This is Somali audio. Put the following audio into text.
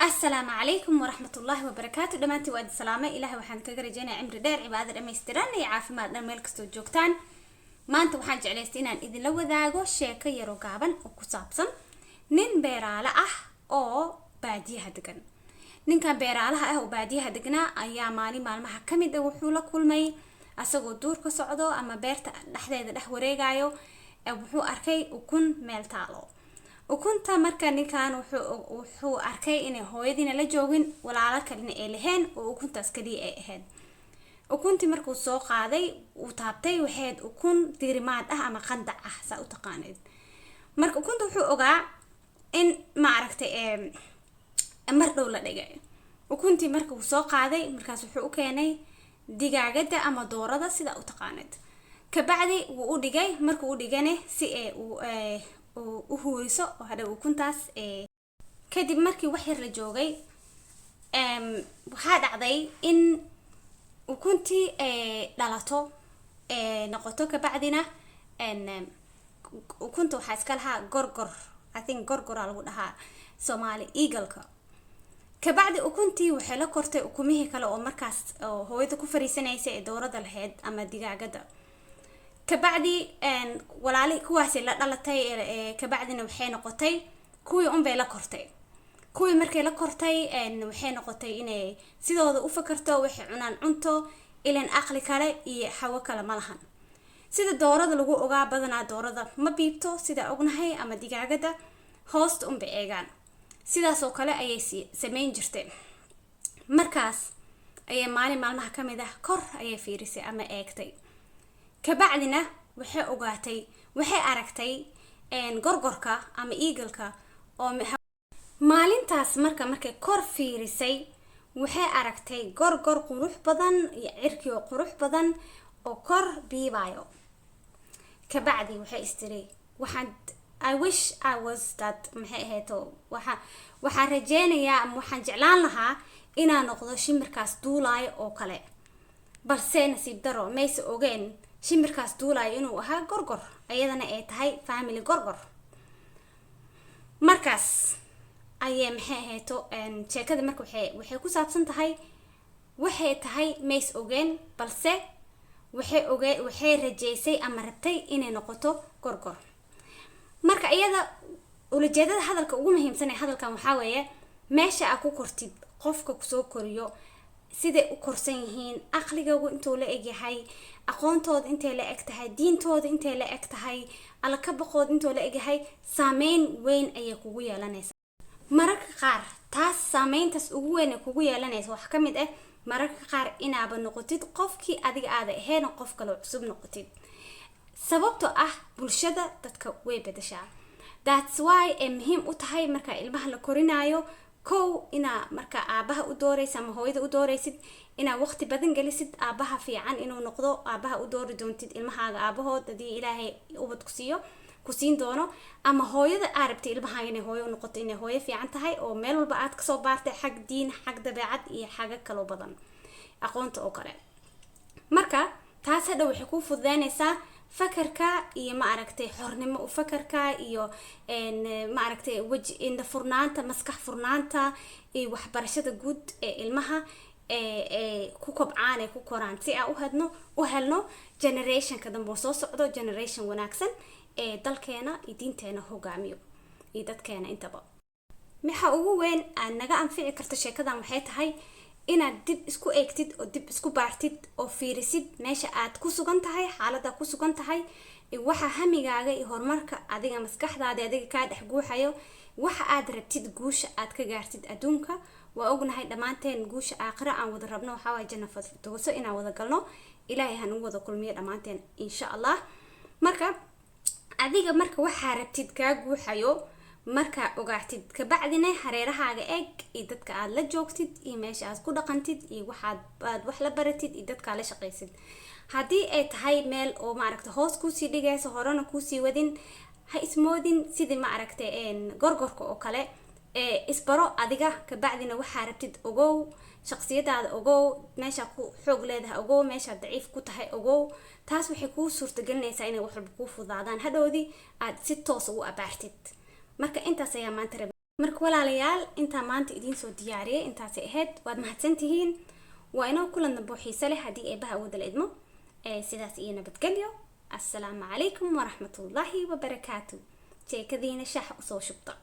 السلام عليكم ورحمة الله وبركاته. دمانتي واد سلامة إلهي وحان كجرجينا عمر دار عبادة دميستران يا عافي ما دنا ملكستو جوكتان ما أنت وحان جعليستينا إذن لو ذاقو شيكا يرو قابن وكسابسن نين بيرالا أو باديها دقن نين كان بيرالا وباديها دقنا أيام مالي مالمها كميدا وحولا كل ماي أساقو دور كسعودو أما بيرتا لحدايدا لحوريقايو وحو أركي وكون ميلتالو وكنت marka ninkan wuxuu arkay inay hooyadiina la joogin walaalo kalena ay lahayn oo ukuntaas kaliya ay ahayd ukuntii markuu soo qaaday uu taabtay waxayd ukun diirimaad ah ama qandac ah saa u taqaanid marka ukunta wuxuu ogaa in ma aragtay mar dhow la dhigay ukuntii markuu soo qaaday markaas wuxuu u keenay digaagada ama doorada sida u taqaanid ka bacdi wuu u dhigay markuu u dhigane si ay وهوريسو وهذا وكنتاس كدب مركي وحير لجوغي وهذا عضي إن وكنتي دالاتو نقطو كبعدنا إن وكنتو حاسكالها غرغر I think غرغر على ودها سومالي إيجلكا كبعد وكنتي وحلا كورتي وكميه كلا ومركز هو يدكو فريسانيسي دورة الهيد أما ديقاقدا كبعدي ولالي كواسي لا دلتay كبعدنا waxay noqotay kuwii un bay la kortay kuwii markay la kortay waxay noqotay inay sidooda u fakarto waxay cunaan cunto ilaan aqli kale iyo xawo kale ma lahan sida doorada lagu ogaa badanaa doorada ma biibto sida ognahay ama digaagada hoost un bay eegaan sidaas oo kale ayay sameyn jirtay markaas ayay maalmaha kamid ah kor ayay fiirisay ama eegtay كبعدنا وحي أوجاتي وحي أركتي غرغركا أما إيجلكا أو مالين تاس مركا كور فيرسي وحي أركتي غرغر قروح بدن يعركي وقروح بدن أو كور بيبايو كبعدي وحي استري وحد I wish I was that محي هيتو وحا رجيني يا وحن جعلان لها إنا نقضو شمركاس دولاي أو كالي balse nasiib daro mayse ogeen shimirkaas duulay inuu ahaa gorgor ayadana ay tahay family gorgor markaas ayay maxay ahayto sheekada marka waxay ku saabsan tahay waxay tahay mays ogeen balse waxay rajeysay ama rabtay inay noqoto gorgor marka iyada ujeedada hadalka ugu muhiimsan ee hadalkan waxa weeye meesha aad ku kortid qofka ku soo koriyo sida u korsan yihiin aqligooda intuu la eg yahay aqoontooda intee la eg tahay diintooda intee la eg tahay alla ka baqood intuu la eg yahay saameyn weyn ayay kugu yeelanaysaa mararka qaar taas saameyntaas ugu weyn ee kugu yeelanaysa wax ka mid ah mararka qaar inaaba noqotid qofkii adiga aad ahayn qof kale cusub noqotid sababtoo ah bulshada dadka way bedeshaa that's why ay muhiim u tahay marka ilmaha la korinayo kow ina marka aabaha u dooraysa ama hooyada u dooraysid ina waqti badan galisid aabaha fiican inuu noqdo aabaha u doori doontid ilmahaaga aabahood hadii ilaahay ubad ku siin doono ama hooyada arabtay ilmahaaga inay hooyo u noqoto inay hooyo fiican tahay oo meel walba aad ka soo baartay xag diin xag dabeecad iyo xaga kale badan aqoonta oo kale marka taas hadda waxay ku fududaanaysaa fakarka iyo ma aragtay xornimo u fakarka iyo ma aragtay waji inda furnaanta maskax furnaanta iyo waxbarashada guud ee ilmaha ku kobcaan ee ku koraan si aan u helno generation ka dambe soo socdo generation wanaagsan ee dalkeena iyo diinteena hogaamiyo iyo dadkeena intaba waxa ugu weyn aan naga anfici karto sheekadan waxay tahay inaad dib isku eegtid oo dib isku baartid oo fiirisid meesha aad ku sugan tahay xaaladda ku sugan tahay waxa hamigaaga iyo horumarka adiga maskaxdaada adiga ka dhex guuxayo waxa aad rabtid guusha aad ka gaartid adduunka waa ognahay dhamaanteen guusha aakhira aan wada rabno waxa waa janno fadhiso inaan wada galno ilaahay han ugu wada kulmiyo dhamaanteen insha Allah marka adiga marka waxa rabtid ka guuxayo marka ogaatid ka bacdina hareerahaaga eeg iyo dadka aad la joogtid iyo meesha aad ku dhaqantid iyo waxaad wax la baratid iyo dadka la shaqaysid hadii ay tahay meel oo ma aragtay hoos ku sii dhigayso horena ku sii wadin ha ismoodin sidii ma aragtay gorgorka oo kale isbaro adiga ka bacdina waxa rabtid ogow shakhsiyadaada ogow meesha ku xoog leedahay ogow meesha daciif ku tahay ogow taas waxay ku suurtagelinaysaa inay wax walba ku fudaadaan hadhoodii aad si toos ugu abaartid marka intaas ayaa maanta marka walaalayaal inta maanta idin soo diyaariyay intaas ahayd waad mahadsantihiin waa inoo kulan dambe xiiso leh hadii ay baha wada idmo sidaas iyo nabadgelyo assalaamu calaykum waraxmatullaahi wabarakaatuh sheekadiina shax u soo shubta